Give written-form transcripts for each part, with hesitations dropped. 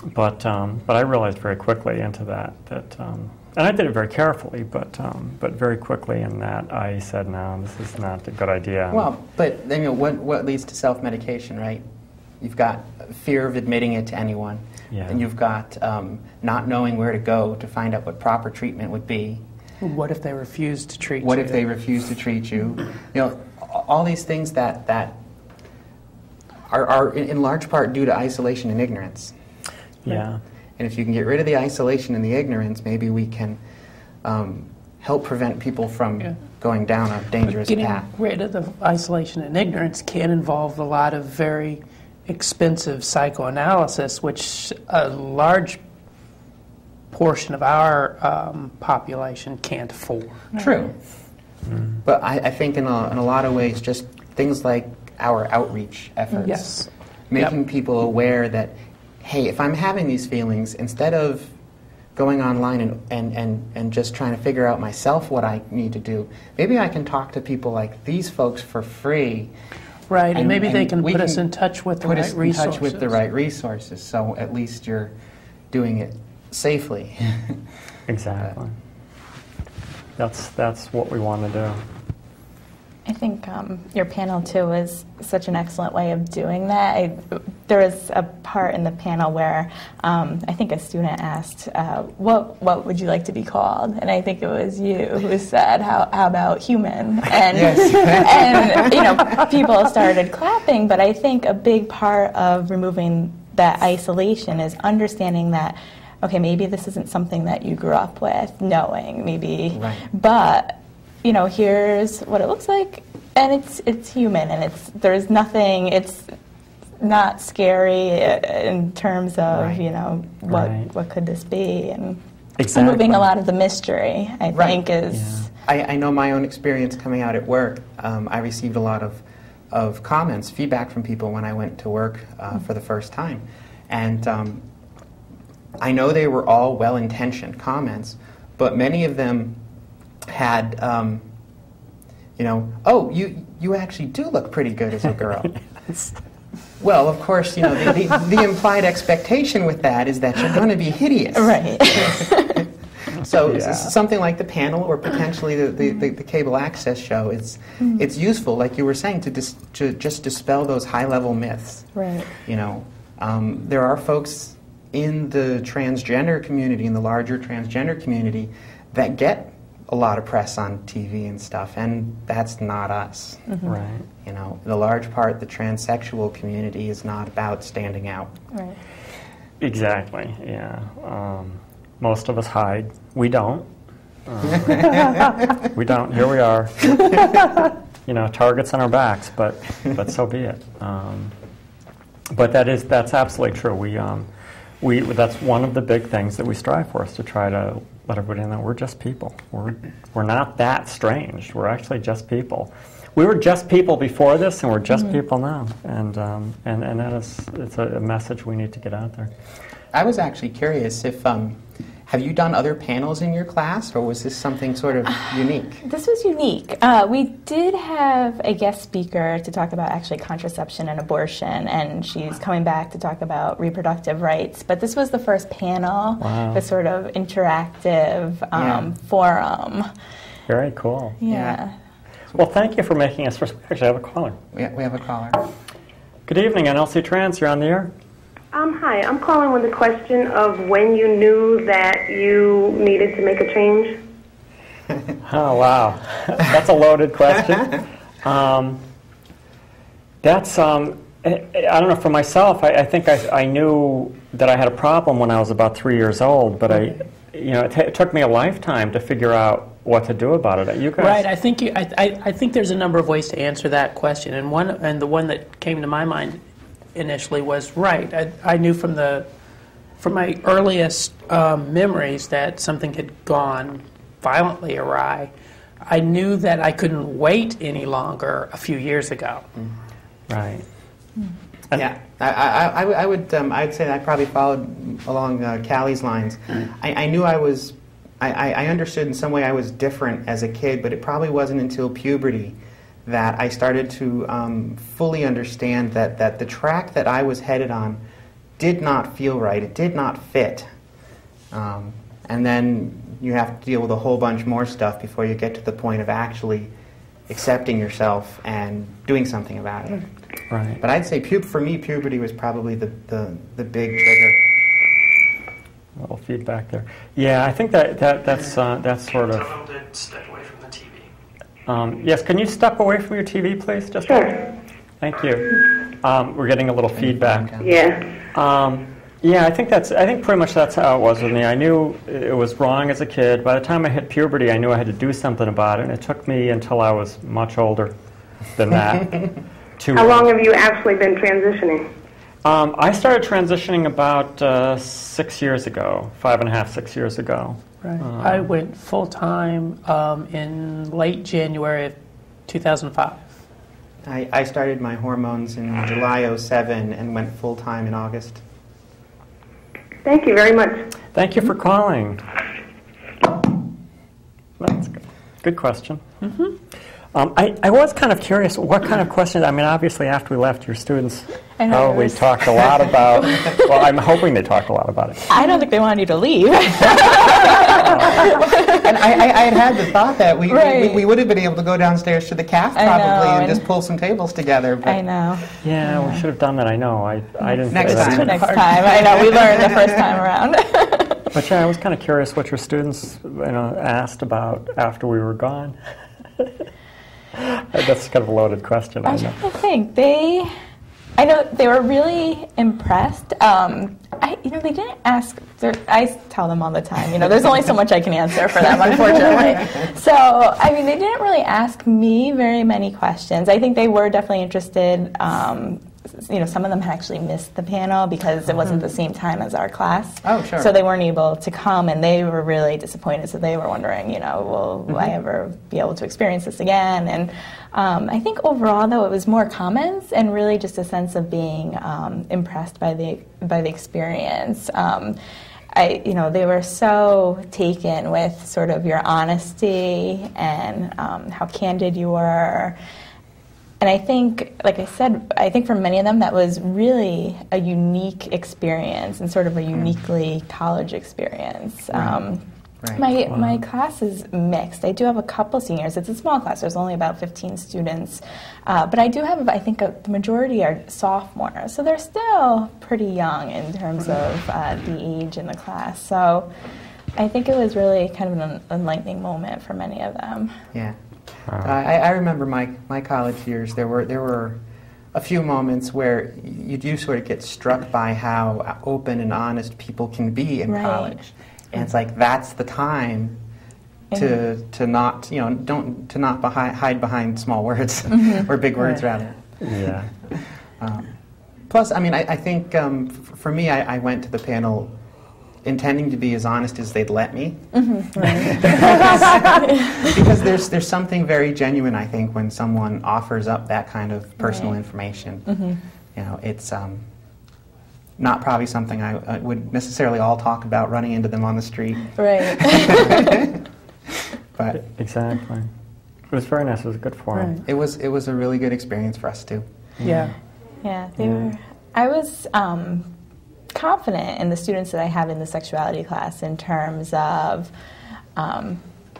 But I realized very quickly into that and I did it very carefully, but very quickly in that I said, no, this is not a good idea. Well, but you know, what leads to self-medication, right? You've got fear of admitting it to anyone, and you've got not knowing where to go to find out what proper treatment would be. What if they refuse to treat you? What if they refuse to treat you? You know, all these things that are in large part due to isolation and ignorance. Yeah. And if you can get rid of the isolation and the ignorance, maybe we can help prevent people from going down a dangerous path. Getting rid of the isolation and ignorance can involve a lot of very expensive psychoanalysis, which a large portion of our population can't afford. True. But I think in a lot of ways, just things like our outreach efforts, making people aware that, hey, if I'm having these feelings, instead of going online and just trying to figure out myself what I need to do, maybe I can talk to people like these folks for free. Right, and maybe they can put us in touch with the right resources. Put us in touch with the right resources, so at least you're doing it safely. Exactly. That's what we want to do. I think your panel, too, is such an excellent way of doing that. There was a part in the panel where I think a student asked, what would you like to be called? And I think it was you who said, how about human? And, and you know, people started clapping, but I think a big part of removing that isolation is understanding that, okay, maybe this isn't something that you grew up with, knowing, maybe, but you know, here's what it looks like, and it's human, and there's nothing, it's not scary in terms of you know what could this be, and removing a lot of the mystery, I think is. I know my own experience coming out at work. I received a lot of comments, feedback from people when I went to work for the first time, and I know they were all well-intentioned comments, but many of them had, you know, oh, you actually do look pretty good as a girl. Well, of course, you know, the implied expectation with that is that you're going to be hideous. Right. So something like the panel or potentially the cable access show, it's useful, like you were saying, to just dispel those high-level myths. Right. You know, there are folks in the transgender community, in the larger transgender community, that get a lot of press on TV and stuff, and that's not us. Right. You know, in a large part, the transsexual community is not about standing out. Right. Exactly. Yeah. Most of us hide. We don't. We don't. Here we are. You know, targets on our backs, but so be it. But that's absolutely true. That's one of the big things that we strive for, is to try to let everybody know that we're just people. We're not that strange. We're actually just people. We were just people before this, and we're just people now. And it's a message we need to get out there. I was actually curious if have you done other panels in your class, or was this something sort of unique? This was unique. We did have a guest speaker to talk about actually contraception and abortion, and she's coming back to talk about reproductive rights. But this was the first panel, the sort of interactive forum. Very cool. Yeah. Well, thank you for making us. We actually have a caller. We have a caller. Good evening, nlcTrans. You're on the air. Hi, I'm calling with the question of when you knew that you needed to make a change. Oh, wow. That's a loaded question. That's, I don't know, for myself, I think I knew that I had a problem when I was about 3 years old, but it took me a lifetime to figure out what to do about it. You guys, right? I think there's a number of ways to answer that question, and the one that came to my mind initially was I knew from my earliest memories that something had gone violently awry. I knew that I couldn't wait any longer a few years ago. Right. Yeah, I would I'd say I probably followed along Callie's lines. I knew I understood in some way I was different as a kid, but it probably wasn't until puberty that I started to fully understand that the track that I was headed on did not feel right. It did not fit. And then you have to deal with a whole bunch more stuff before you get to the point of actually accepting yourself and doing something about it. Right. But I'd say for me, puberty was probably the big trigger. A little feedback there. Yeah, I think that's sort of. Tell them to step away from the TV. Yes, can you step away from your TV, please? Just Sure. Thank you. We're getting a little feedback. Yeah. Yeah, I think pretty much that's how it was with me. I knew it was wrong as a kid. By the time I hit puberty, I knew I had to do something about it, and it took me until I was much older than that. How long have you actually been transitioning? I started transitioning about 6 years ago, 5.5, 6 years ago. Right. I went full-time in late January of 2005. I started my hormones in July '07 and went full-time in August. Thank you very much. Thank you for calling. That's good. Good question. Mm-hmm. I was kind of curious, what kind of questions, I mean, obviously after we left, your students know, talked a lot about, well, I'm hoping they talked a lot about it. I don't think they wanted you to leave. And I had the thought that we would have been able to go downstairs to the calf probably and just pull some tables together. But I know. Yeah, we should have done that, I know. I didn't Next think time. Next time. I know, we learned the first time around. But yeah, I was kind of curious what your students asked about after we were gone. That's kind of a loaded question. I think I know they were really impressed. They didn't ask. I tell them all the time. There's only so much I can answer for them, unfortunately. So I mean, they didn't really ask me very many questions. I think they were definitely interested. Some of them had actually missed the panel because it wasn't the same time as our class. Oh, sure. So they weren't able to come, and they were really disappointed. So they were wondering, will I ever be able to experience this again? And I think overall, though, it was more comments and really just a sense of being impressed by the experience. They were so taken with sort of your honesty and how candid you were. And I think, like I said, for many of them that was really a unique experience and sort of a uniquely college experience. Right. My class is mixed. I do have a couple seniors. It's a small class. There's only about 15 students. But I do have, I think, the majority are sophomores. So they're still pretty young in terms of the age in the class. So I think it was really kind of an enlightening moment for many of them. Yeah. I remember my college years. There were a few moments where you do sort of get struck by how open and honest people can be in college, and it's like that's the time to not hide behind small words or big words rather. Yeah. Plus, I mean, I think for me, I went to the panel intending to be as honest as they'd let me. Because there's something very genuine, I think, when someone offers up that kind of personal information. It's not probably something I would necessarily all talk about running into them on the street. Right. But exactly. It was very nice. It was a good forum. Right. It was a really good experience for us too. Yeah. Yeah. I was confident in the students that I have in the sexuality class in terms of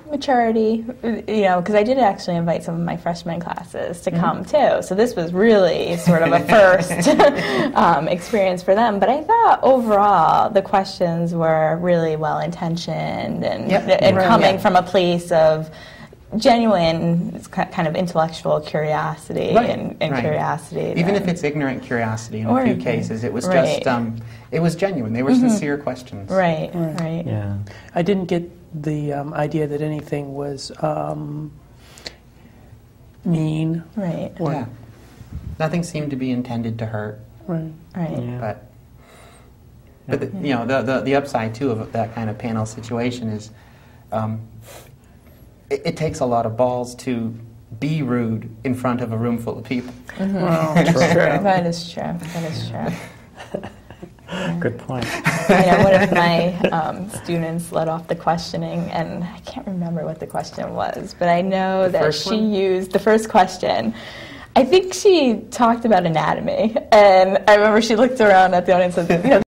maturity, because I did actually invite some of my freshman classes to come too. So this was really sort of a first experience for them. But I thought overall the questions were really well intentioned and coming from a place of genuine kind of intellectual curiosity and curiosity. Even if it's ignorant curiosity in a few cases, it was just it was genuine. They were sincere questions. Right. Yeah. I didn't get the idea that anything was mean. Right. Yeah. Nothing seemed to be intended to hurt. Right. Yeah. But the upside too of that kind of panel situation is it takes a lot of balls to be rude in front of a room full of people. Well, true. That is true. Good point. One of my students led off the questioning, and I can't remember what the question was, but I know that she used the first question. I think she talked about anatomy, and I remember she looked around at the audience and said,